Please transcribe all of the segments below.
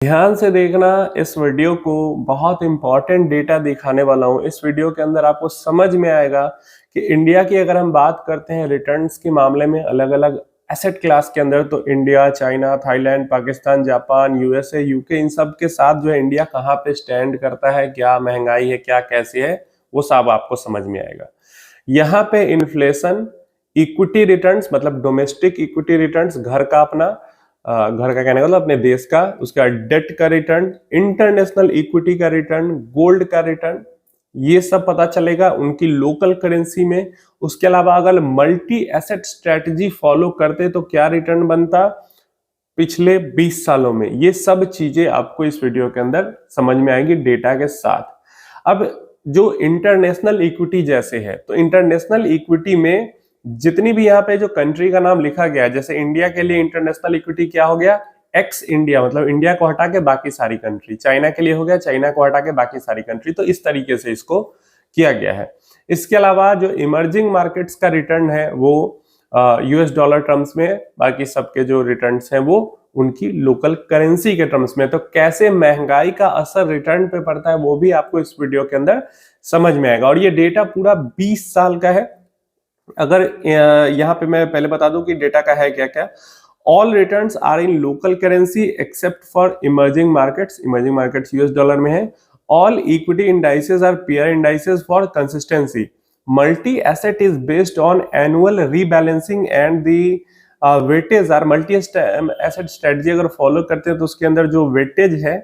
ध्यान से देखना इस वीडियो को, बहुत इंपॉर्टेंट डेटा दिखाने वाला हूं। इस वीडियो के अंदर आपको समझ में आएगा कि इंडिया की अगर हम बात करते हैं रिटर्न्स के मामले में अलग अलग एसेट क्लास के अंदर, तो India, China, Thailand, Pakistan, Japan, USA, UK, इन सब के साथ जो है इंडिया कहाँ पे स्टैंड करता है, क्या महंगाई है, क्या कैसी है, वो सब आपको समझ में आएगा। यहाँ पे इन्फ्लेशन, इक्विटी रिटर्न्स मतलब डोमेस्टिक इक्विटी रिटर्न्स, घर का अपना घर का कहने का मतलब अपने देश का, उसका डेट का रिटर्न, इंटरनेशनल इक्विटी का रिटर्न, गोल्ड का रिटर्न, ये सब पता चलेगा उनकी लोकल करेंसी में। उसके अलावा अगर मल्टी एसेट स्ट्रेटजी फॉलो करते तो क्या रिटर्न बनता पिछले 20 सालों में, ये सब चीजें आपको इस वीडियो के अंदर समझ में आएंगी डेटा के साथ। अब जो इंटरनेशनल इक्विटी जैसे है, तो इंटरनेशनल इक्विटी में जितनी भी यहाँ पे जो कंट्री का नाम लिखा गया है, जैसे इंडिया के लिए इंटरनेशनल इक्विटी क्या हो गया, एक्स इंडिया, मतलब इंडिया को हटा के बाकी सारी कंट्री। चाइना के लिए हो गया चाइना को हटा के बाकी सारी कंट्री। तो इस तरीके से इसको किया गया है। इसके अलावा जो इमर्जिंग मार्केट्स का रिटर्न है वो यूएस डॉलर टर्म्स में, बाकी सबके जो रिटर्न्स हैं वो उनकी लोकल करेंसी के टर्म्स में। तो कैसे महंगाई का असर रिटर्न पे पड़ता है वो भी आपको इस वीडियो के अंदर समझ में आएगा। और ये डेटा पूरा 20 साल का है। अगर यहाँ पे मैं पहले बता दूं कि डेटा का है क्या क्या। All returns are in local currency except for emerging markets. Emerging markets US dollar में है। All equity indices are pair indices for consistency. Multi asset is based on annual rebalancing and the weightage are multi asset strategy अगर follow करते हैं तो उसके अंदर जो weightage है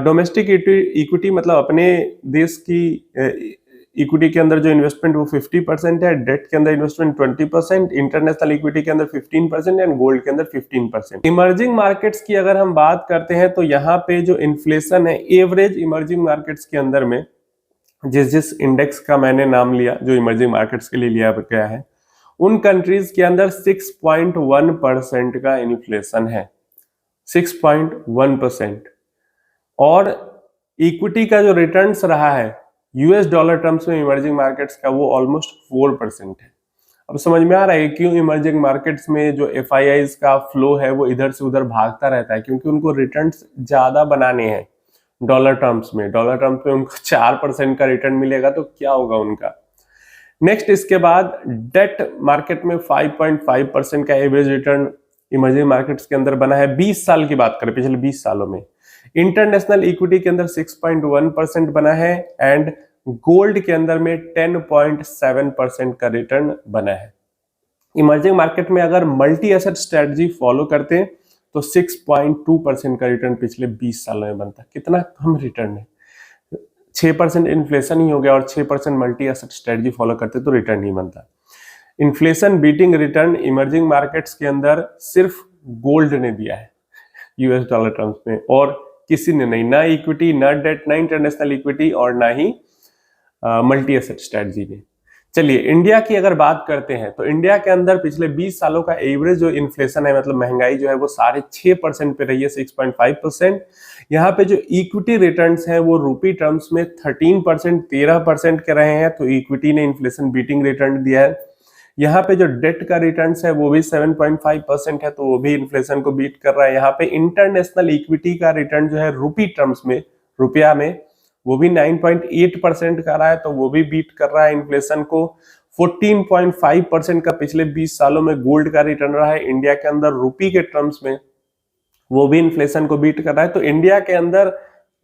डोमेस्टिक इक्विटी मतलब अपने देश की इक्विटी के अंदर जो इन्वेस्टमेंट वो 50% है, डेट के अंदर इन्वेस्टमेंट 20%, इंटरनेशनल इक्विटी के अंदर 15% एंड गोल्ड के अंदर 15%। इमर्जिंग मार्केट्स की अगर हम बात करते हैं तो यहाँ पे जो इन्फ्लेशन है एवरेज इमर्जिंग मार्केट्स के अंदर में, जिस जिस इंडेक्स का मैंने नाम लिया जो इमर्जिंग मार्केट्स के लिए लिया गया है, उन कंट्रीज के अंदर 6.1% का इन्फ्लेशन है, 6.1%। और इक्विटी का जो रिटर्न्स रहा है यूएस डॉलर टर्म्स में इमर्जिंग मार्केट्स का वो ऑलमोस्ट 4% है। अब समझ में आ रहा है क्यों इमर्जिंग मार्केट्स में जो एफआईआईज का फ्लो है वो इधर से उधर भागता रहता है, क्योंकि उनको रिटर्न्स ज्यादा बनाने हैं डॉलर टर्म्स में। डॉलर टर्म्स में उनको 4% का रिटर्न मिलेगा तो क्या होगा उनका। नेक्स्ट इसके बाद डेट मार्केट में 5.5% का एवरेज रिटर्न इमर्जिंग मार्केट्स के अंदर बना है। 20 साल की बात करें, पिछले 20 सालों में। इंटरनेशनल इक्विटी के अंदर 6.1% बना है एंड गोल्ड के अंदर में 10.7% का रिटर्न बना है। इमर्जिंग मार्केट में अगर मल्टी एसेट स्ट्रेटजी फॉलो करते हैं तो 6.2% का रिटर्न पिछले 20 सालों में बनता है। कितना कम रिटर्न है। 6% इन्फ्लेशन ही हो गया और 6% मल्टी एसेट स्ट्रेटजी फॉलो करते तो रिटर्न नहीं बनता। Inflation beating return emerging markets के अंदर सिर्फ गोल्ड ने दिया है यूएस डॉलर टर्म्स में, और किसी ने नहीं, ना इक्विटी, ना डेट, ना इंटरनेशनल इक्विटी और ना ही मल्टी एसेट स्ट्रेटजी ने। चलिए इंडिया की अगर बात करते हैं तो इंडिया के अंदर पिछले 20 सालों का एवरेज जो इन्फ्लेशन है मतलब महंगाई जो है वो 6.5% पे रही है, 6.5%। यहाँ पे जो इक्विटी रिटर्न्स हैं वो रूपी टर्म्स में 13%, 13% के रहे हैं, तो इक्विटी ने इन्फ्लेशन बीटिंग रिटर्न दिया है। यहाँ पे जो डेट का रिटर्न्स है वो भी 7.5% है, तो वो भी इन्फ्लेशन को बीट कर रहा है। यहाँ पे इंटरनेशनल इक्विटी का रिटर्न जो है रूपी टर्म्स में, रुपया में, वो भी 9.8% का रहा है, तो वो भी बीट कर रहा है इन्फ्लेशन को। 14.5% का पिछले 20 सालों में गोल्ड का रिटर्न रहा है इंडिया के अंदर रूपी के टर्म्स में, वो भी इन्फ्लेशन को बीट कर रहा है। तो इंडिया के अंदर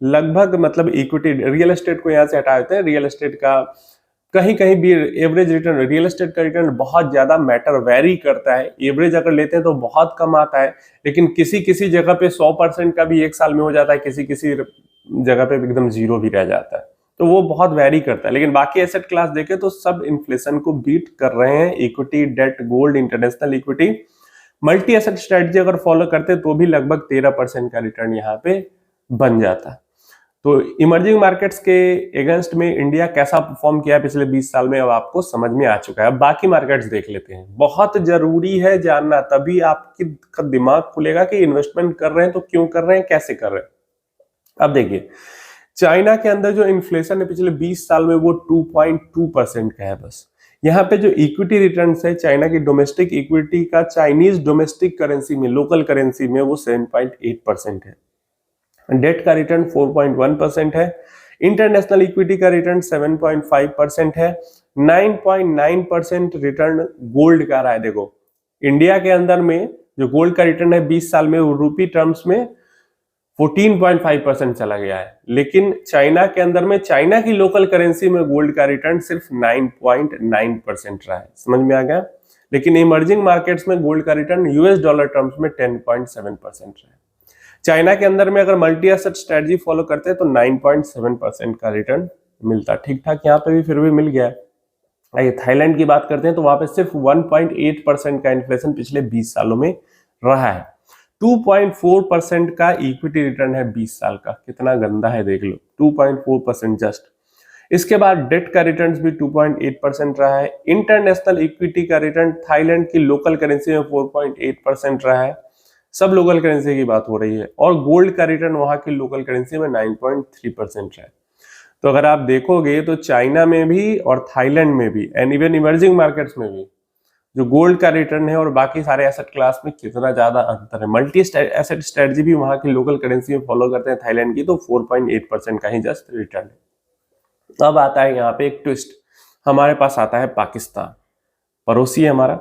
लगभग मतलब इक्विटी, रियल एस्टेट को यहाँ से हटा देते हैं, रियल एस्टेट का कहीं कहीं भी एवरेज रिटर्न, रियल एस्टेट का रिटर्न बहुत ज्यादा मैटर वेरी करता है। एवरेज अगर लेते हैं तो बहुत कम आता है, लेकिन किसी किसी जगह पे 100% का भी एक साल में हो जाता है, किसी किसी जगह पे एकदम जीरो भी रह जाता है, तो वो बहुत वेरी करता है। लेकिन बाकी एसेट क्लास देखें तो सब इन्फ्लेशन को बीट कर रहे हैं। Equity, debt, gold, international equity, multi asset strategy अगर फॉलो करते तो भी लगभग 13% का रिटर्न यहाँ पे बन जाता है। तो इमर्जिंग मार्केट्स के अगेंस्ट में इंडिया कैसा परफॉर्म किया पिछले 20 साल में अब आपको समझ में आ चुका है। अब बाकी मार्केट्स देख लेते हैं, बहुत जरूरी है जानना, तभी आपका दिमाग खुलेगा कि इन्वेस्टमेंट कर रहे हैं तो क्यों कर रहे हैं, कैसे कर रहे हैं। अब देखिए चाइना के अंदर जो इन्फ्लेशन है पिछले 20 साल में वो 2.2% का है बस। यहाँ पे जो इक्विटी रिटर्न्स है चाइना की डोमेस्टिक इक्विटी का चाइनीज डोमेस्टिक करेंसी में, लोकल करेंसी में, वो 7.8% है। डेट का रिटर्न 4.1% है, इंटरनेशनल इक्विटी का रिटर्न 7.5% है, 9.9% रिटर्न गोल्ड का रहा है। देखो इंडिया के अंदर में जो गोल्ड का रिटर्न है 20 साल में वो रूपी टर्म्स में 14.5% चला गया है, लेकिन चाइना के अंदर में चाइना की लोकल करेंसी में गोल्ड का रिटर्न सिर्फ 9.9% रहा है। समझ में आ गया? लेकिन इमर्जिंग मार्केट्स में गोल्ड का रिटर्न यूएस डॉलर टर्म्स में 10.7% रहा है। चाइना के अंदर में अगर मल्टी एसेट स्ट्रेटजी फॉलो करते हैं तो 9.7% का रिटर्न मिलता। ठीक ठाक यहाँ पे भी फिर भी मिल गया। आइए थाईलैंड की बात करते हैं तो वहां पे सिर्फ 1.8% का इन्फ्लेशन पिछले 20 सालों में रहा है। 2.4% का इक्विटी रिटर्न है 20 साल का, कितना गंदा है देख लो, 2.4% जस्ट। इसके बाद डेट का रिटर्न भी 2.8% रहा है। इंटरनेशनल इक्विटी का रिटर्न थाईलैंड की लोकल करेंसी में 4.8% रहा है। सब लोकल करेंसी की बात हो रही है। और गोल्ड का रिटर्न वहां की लोकल करेंसी में 9.3% है। तो अगर आप देखोगे तो चाइना में भी और थाईलैंड में भी एंड इवन इमर्जिंग मार्केट्स में भी जो गोल्ड का रिटर्न है और बाकी सारे एसेट क्लास में कितना ज्यादा अंतर है। मल्टी एसेट स्ट्रेटजी भी वहां की लोकल करेंसी में फॉलो करते हैं थाईलैंड की, तो 4.8% का ही जस्ट रिटर्न है। अब आता है यहाँ पे एक ट्विस्ट, हमारे पास आता है पाकिस्तान, पड़ोसी है हमारा।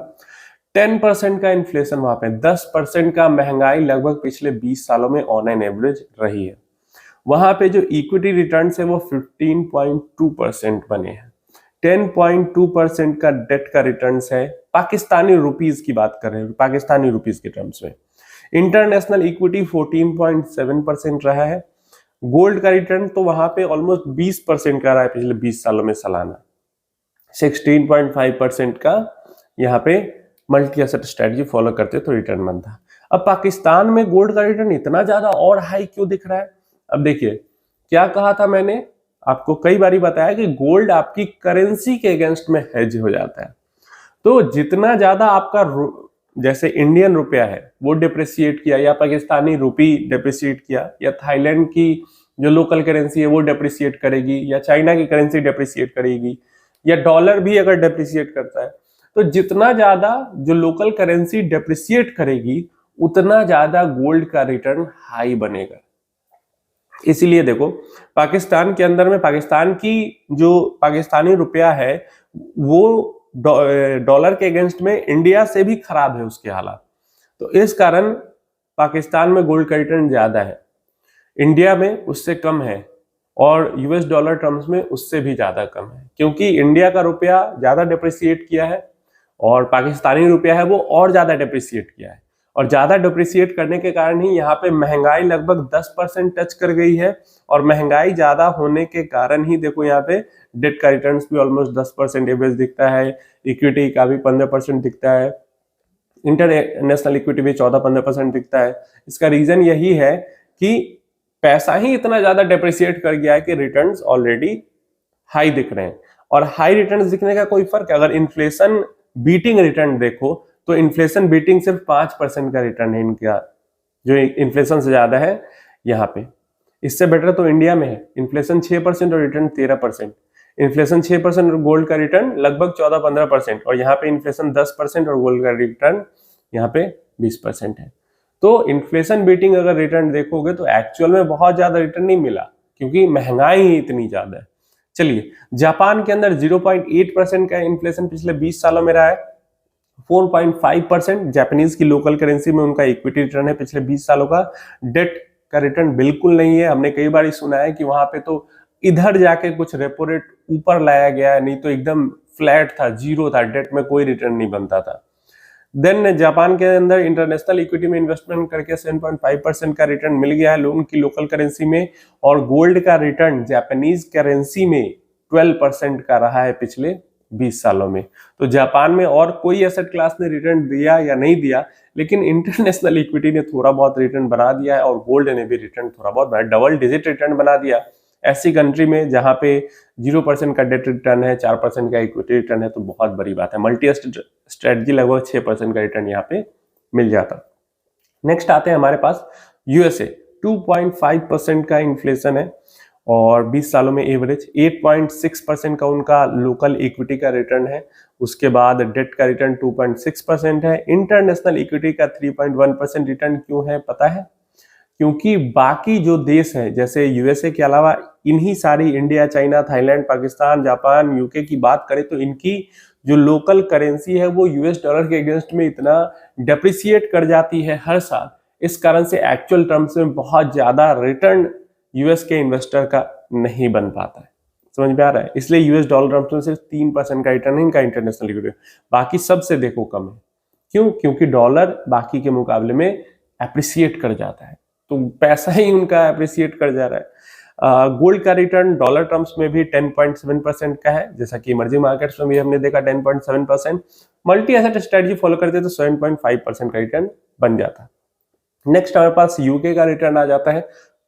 10% का इन्फ्लेशन वहां पे, 10% का महंगाई लगभग पिछले 20 सालों में ऑन एन एवरेज रही है। वहां पे जो इक्विटी रिटर्न है वो 15.2% बने हैं। 10.2% का डेट का रिटर्न है, पाकिस्तानी रुपीस की बात कर रहे हैं, पाकिस्तानी रुपीस के टर्म्स में। इंटरनेशनल इक्विटी 14.7% रहा है। गोल्ड का रिटर्न तो वहां पे ऑलमोस्ट 20% का रहा है पिछले 20 सालों में सालाना। 16.5% का यहाँ पे मल्टी एसेट स्ट्रेटजी फॉलो करते तो रिटर्न बनता। अब पाकिस्तान में गोल्ड का रिटर्न इतना ज्यादा और हाई क्यों दिख रहा है? अब देखिए क्या कहा था मैंने आपको कई बारी बताया कि गोल्ड आपकी करेंसी के अगेंस्ट में हेज हो जाता है। तो जितना ज्यादा आपका जैसे इंडियन रुपया है वो डिप्रिशिएट किया, या पाकिस्तानी रुपी डिप्रिशिएट किया, या थाईलैंड की जो लोकल करेंसी है वो डिप्रिशिएट करेगी, या चाइना की करेंसी डिप्रिशिएट करेगी, या डॉलर भी अगर डिप्रिशिएट करता है, तो जितना ज्यादा जो लोकल करेंसी डिप्रिशिएट करेगी उतना ज्यादा गोल्ड का रिटर्न हाई बनेगा। इसीलिए देखो पाकिस्तान के अंदर में पाकिस्तान की जो पाकिस्तानी रुपया है वो डॉलर के अगेंस्ट में इंडिया से भी खराब है उसके हालात। तो इस कारण पाकिस्तान में गोल्ड का रिटर्न ज्यादा है, इंडिया में उससे कम है, और यूएस डॉलर टर्म्स में उससे भी ज्यादा कम है, क्योंकि इंडिया का रुपया ज्यादा डिप्रिशिएट किया है और पाकिस्तानी रुपया है वो और ज्यादा डिप्रिशिएट किया है। और ज्यादा डिप्रिशिएट करने के कारण ही यहाँ पे महंगाई लगभग 10% टच कर गई है। और महंगाई ज्यादा होने के कारण ही देखो यहाँ पे डेट का रिटर्न्स भी ऑलमोस्ट 10% एवरेज दिखता है, इक्विटी का भी 15% दिखता है, इंटरनेशनल इक्विटी भी 14-15% दिखता है। इसका रीजन यही है कि पैसा ही इतना ज्यादा डिप्रिशिएट कर गया है कि रिटर्न्स ऑलरेडी हाई दिख रहे हैं। और हाई रिटर्न्स दिखने का कोई फर्क है, अगर इन्फ्लेशन बीटिंग रिटर्न देखो तो इन्फ्लेशन बीटिंग सिर्फ 5% का रिटर्न है इनका, जो इन्फ्लेशन से ज्यादा है यहाँ पे। इससे बेटर तो इंडिया में है, इन्फ्लेशन 6% और रिटर्न 13%। इन्फ्लेशन 6% और गोल्ड का रिटर्न लगभग 14-15%, और यहाँ पे इन्फ्लेशन 10% और गोल्ड का रिटर्न यहाँ पे 20% है। तो इन्फ्लेशन बीटिंग अगर रिटर्न देखोगे तो एक्चुअल में बहुत ज्यादा रिटर्न नहीं मिला, क्योंकि महंगाई ही इतनी ज्यादा है। चलिए जापान के अंदर 0.8% का इन्फ्लेशन पिछले 20 सालों में रहा है। 4.5% जापानीज की लोकल करेंसी में उनका इक्विटी रिटर्न है पिछले 20 सालों का। डेट का रिटर्न बिल्कुल नहीं है। हमने कई बार सुना है कि वहां पे तो इधर जाके कुछ रेपो रेट ऊपर लाया गया है, नहीं तो एकदम फ्लैट था, जीरो था, डेट में कोई रिटर्न नहीं बनता था। देन जापान के अंदर इंटरनेशनल इक्विटी में इन्वेस्टमेंट करके 7.5% का रिटर्न मिल गया है लोन की लोकल करेंसी में। और गोल्ड का रिटर्न जापानीज करेंसी में 12% का रहा है पिछले 20 सालों में। तो जापान में और कोई एसेट क्लास ने रिटर्न दिया या नहीं दिया, लेकिन इंटरनेशनल इक्विटी ने थोड़ा बहुत रिटर्न बना दिया है और गोल्ड ने भी रिटर्न थोड़ा बहुत डबल डिजिट रिटर्न बना दिया। ऐसी कंट्री में जहां पे 0% का डेट रिटर्न है, 4% का इक्विटी रिटर्न है, तो बहुत बड़ी बात है। मल्टी स्ट्रेटजी लगभग 6% का रिटर्न यहाँ पे मिल जाता। नेक्स्ट आते हैं हमारे पास यूएसए, 2.5% का इन्फ्लेशन है और 20 सालों में एवरेज। 8.6% का उनका लोकल इक्विटी का रिटर्न है। उसके बाद डेट का रिटर्न 2.6% है। इंटरनेशनल इक्विटी का 3.1% रिटर्न क्यों है पता है? क्योंकि बाकी जो देश हैं जैसे यूएसए के अलावा इन्हीं सारी India, China, Thailand, Pakistan, Japan, UK की बात करें तो इनकी जो लोकल करेंसी है वो यूएस डॉलर के अगेंस्ट में इतना डेप्रिसिएट कर जाती है हर साल। इस कारण से एक्चुअल टर्म्स में बहुत ज्यादा रिटर्न यूएस के इन्वेस्टर का नहीं बन पाता है। समझ में आ रहा है? इसलिए यूएस डॉलर टर्म्स में सिर्फ 3% का रिटर्न है इनका इंटरनेशनल इक्विटी, बाकी सबसे देखो कम है। क्यों? क्योंकि डॉलर बाकी के मुकाबले में एप्रिसिएट कर जाता है, तो पैसा ही उनका एप्रिसिएट कर जा रहा है। गोल्ड का रिटर्न डॉलर टर्म्स में भी 10.7% का है, जैसा कि इमर्जिंग मार्केट्स में भी हमने देखा 10.7%। मल्टी एसेट स्ट्रेटजी फॉलो करते तो 7.5% का रिटर्न बन जाता। नेक्स्ट हमारे पास यूके का रिटर्न आ जाता है,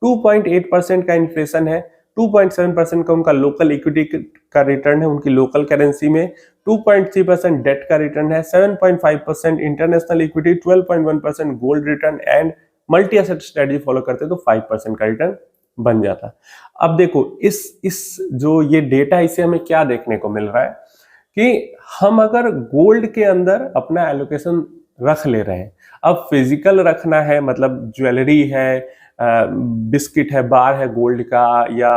2.8% का इन्फ्लेशन है, 2.7% का उनका लोकल इक्विटी का रिटर्न है उनकी लोकल करेंसी में, 2.3% डेट का रिटर्न है, 7.5% international equity, 12.1% gold return and multi asset strategy follow करते तो 5% का रिटर्न बन जाता। अब देखो इस जो ये डेटा, इसे हमें क्या देखने को मिल रहा है कि हम अगर गोल्ड के अंदर अपना एलोकेशन रख ले रहे हैं, अब फिजिकल रखना है मतलब ज्वेलरी है, बिस्किट है, बार है गोल्ड का, या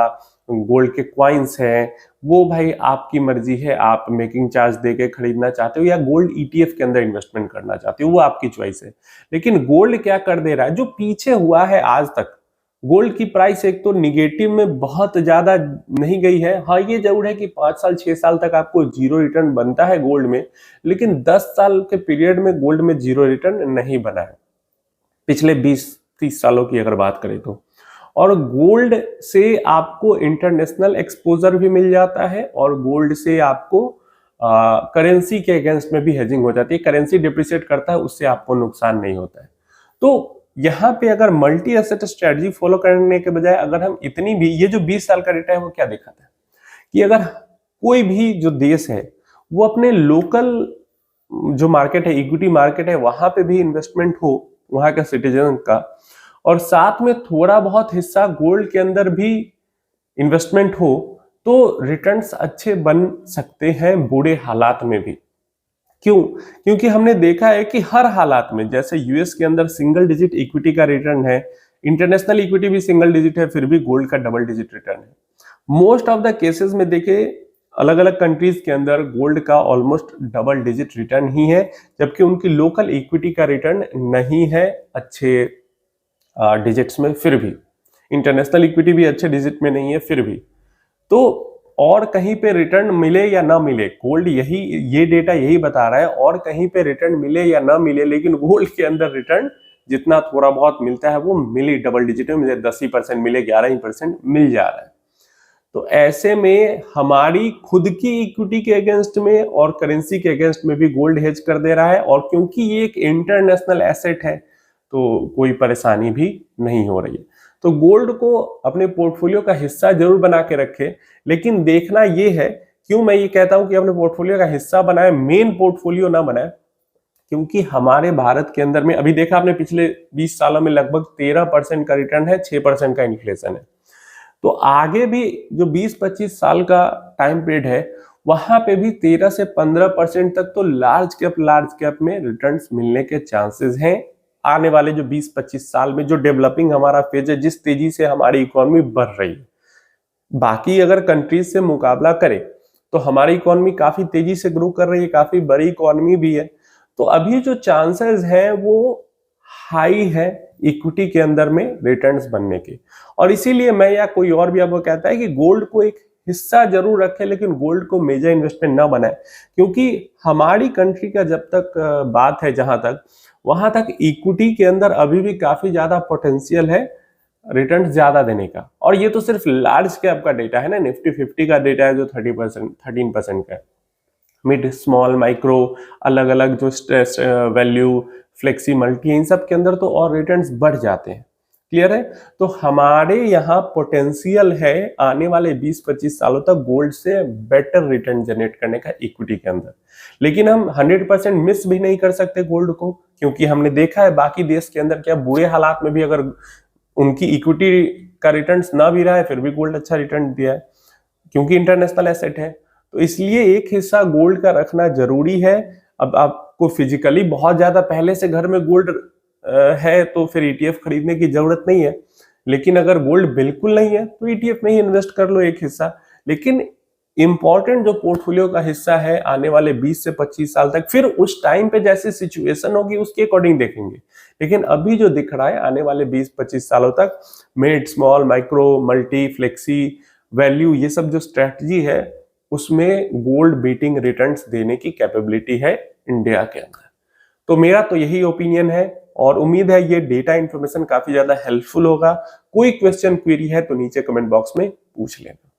गोल्ड के क्वाइंस है, वो भाई आपकी मर्जी है, आप मेकिंग चार्ज देके खरीदना चाहते हो या गोल्ड ईटीएफ के अंदर इन्वेस्टमेंट करना चाहते हो, वो आपकी चॉइस है। लेकिन गोल्ड क्या कर दे रहा है, जो पीछे हुआ है आज तक, गोल्ड की प्राइस एक तो निगेटिव में बहुत ज्यादा नहीं गई है। हाँ, ये जरूर है कि 5 साल 6 साल तक आपको जीरो रिटर्न बनता है गोल्ड में, लेकिन 10 साल के पीरियड में गोल्ड में जीरो रिटर्न नहीं बना है पिछले 20-30 सालों की अगर बात करें तो। और गोल्ड से आपको इंटरनेशनल एक्सपोजर भी मिल जाता है और गोल्ड से आपको करेंसी के अगेंस्ट में भी हेजिंग हो जाती है, करेंसी डिप्रिशिएट करता है उससे आपको नुकसान नहीं होता है। तो यहाँ पे अगर मल्टी एसेट स्ट्रेटजी फॉलो करने के बजाय अगर हम इतनी भी, ये जो 20 साल का डेटा है वो क्या दिखाता है कि अगर कोई भी जो देश है वो अपने लोकल जो मार्केट है, इक्विटी मार्केट है, वहां पे भी इन्वेस्टमेंट हो वहां के सिटीजन का, और साथ में थोड़ा बहुत हिस्सा गोल्ड के अंदर भी इन्वेस्टमेंट हो, तो रिटर्न्स अच्छे बन सकते हैं बुरे हालात में भी। क्यों? क्योंकि हमने देखा है कि हर हालात में, जैसे यूएस के अंदर सिंगल डिजिट इक्विटी का रिटर्न है, इंटरनेशनल इक्विटी भी सिंगल डिजिट है, फिर भी गोल्ड का डबल डिजिट रिटर्न है। मोस्ट ऑफ द केसेस में देखे अलग अलग कंट्रीज के अंदर गोल्ड का ऑलमोस्ट डबल डिजिट रिटर्न ही है, जबकि उनकी लोकल इक्विटी का रिटर्न नहीं है अच्छे डिजिट्स में, फिर भी इंटरनेशनल इक्विटी भी अच्छे डिजिट में नहीं है फिर भी। तो और कहीं पे रिटर्न मिले या ना मिले, गोल्ड ये डेटा यही बता रहा है, और कहीं पे रिटर्न मिले या ना मिले, लेकिन गोल्ड के अंदर रिटर्न जितना थोड़ा बहुत मिलता है वो मिली डबल डिजिट में मिले, 10% मिले, 11% मिल जा रहा है। तो ऐसे में हमारी खुद की इक्विटी के अगेंस्ट में और करेंसी के अगेंस्ट में भी गोल्ड हेज कर दे रहा है, और क्योंकि ये एक इंटरनेशनल एसेट है तो कोई परेशानी भी नहीं हो रही है। तो गोल्ड को अपने पोर्टफोलियो का हिस्सा जरूर बना के रखे, लेकिन देखना ये है, क्यों मैं ये कहता हूं कि अपने पोर्टफोलियो का हिस्सा बनाए, मेन पोर्टफोलियो ना बनाए, क्योंकि हमारे भारत के अंदर में अभी देखा आपने पिछले 20 सालों में लगभग 13% का रिटर्न है, 6% का इन्फ्लेशन है। तो आगे भी जो 20-25 साल का टाइम पीरियड है वहां पे भी 13 से 15% तक तो लार्ज कैप में रिटर्न्स मिलने के चांसेस हैं। आने वाले जो 20-25 साल में जो डेवलपिंग हमारा फेज है, जिस तेजी से हमारी इकोनॉमी बढ़ रही है, बाकी अगर कंट्रीज से मुकाबला करे तो हमारी इकोनॉमी काफी तेजी से ग्रो कर रही है, काफी बड़ी इकोनॉमी भी है। तो अभी जो चांसेस हैं वो हाई है इक्विटी के अंदर में रिटर्न्स बनने के, और इसीलिए मैं या कोई और भी आपको कहता है कि गोल्ड को एक हिस्सा जरूर रखे, लेकिन गोल्ड को मेजर इन्वेस्टमेंट ना बनाए, क्योंकि हमारी कंट्री का जब तक बात है जहां तक, वहां तक इक्विटी के अंदर अभी भी काफी ज्यादा पोटेंशियल है रिटर्न ज्यादा देने का। और ये तो सिर्फ लार्ज कैप का डेटा है ना, निफ्टी 50 का डेटा है जो 13% का है। मिड स्मॉल माइक्रो अलग अलग जो स्ट्रेस वैल्यू फ्लेक्सी मल्टी, इन सब के अंदर तो और रिटर्न्स बढ़ जाते हैं। क्लियर है? तो हमारे यहाँ पोटेंशियल है आने वाले 20-25 सालों तक गोल्ड से बेटर रिटर्न जनरेट करने का इक्विटी के अंदर, लेकिन हम 100% मिस भी नहीं कर सकते गोल्ड को, क्योंकि हमने देखा है बाकी देश के अंदर क्या बुरे हालात में भी अगर उनकी इक्विटी का रिटर्न्स ना भी रहा है फिर भी गोल्ड अच्छा रिटर्न दिया है, क्योंकि इंटरनेशनल एसेट है। तो इसलिए एक हिस्सा गोल्ड का रखना जरूरी है। अब आपको फिजिकली बहुत ज्यादा पहले से घर में गोल्ड है तो फिर ईटीएफ खरीदने की जरूरत नहीं है, लेकिन अगर गोल्ड बिल्कुल नहीं है तो ईटीएफ में ही इन्वेस्ट कर लो एक हिस्सा। लेकिन इंपॉर्टेंट जो पोर्टफोलियो का हिस्सा है आने वाले 20 से 25 साल तक, फिर उस टाइम पे जैसी सिचुएशन होगी उसके अकॉर्डिंग देखेंगे। लेकिन अभी जो दिख रहा है आने वाले 20-25 सालों तक mid, small, micro, multi, flexi, value, ये सब जो स्ट्रेटजी है उसमें गोल्ड बीटिंग रिटर्न्स देने की कैपेबिलिटी है इंडिया के अंदर। तो मेरा तो यही ओपिनियन है और उम्मीद है ये डेटा इंफॉर्मेशन काफी ज्यादा हेल्पफुल होगा। कोई क्वेश्चन क्वेरी है तो नीचे कमेंट बॉक्स में पूछ लेना।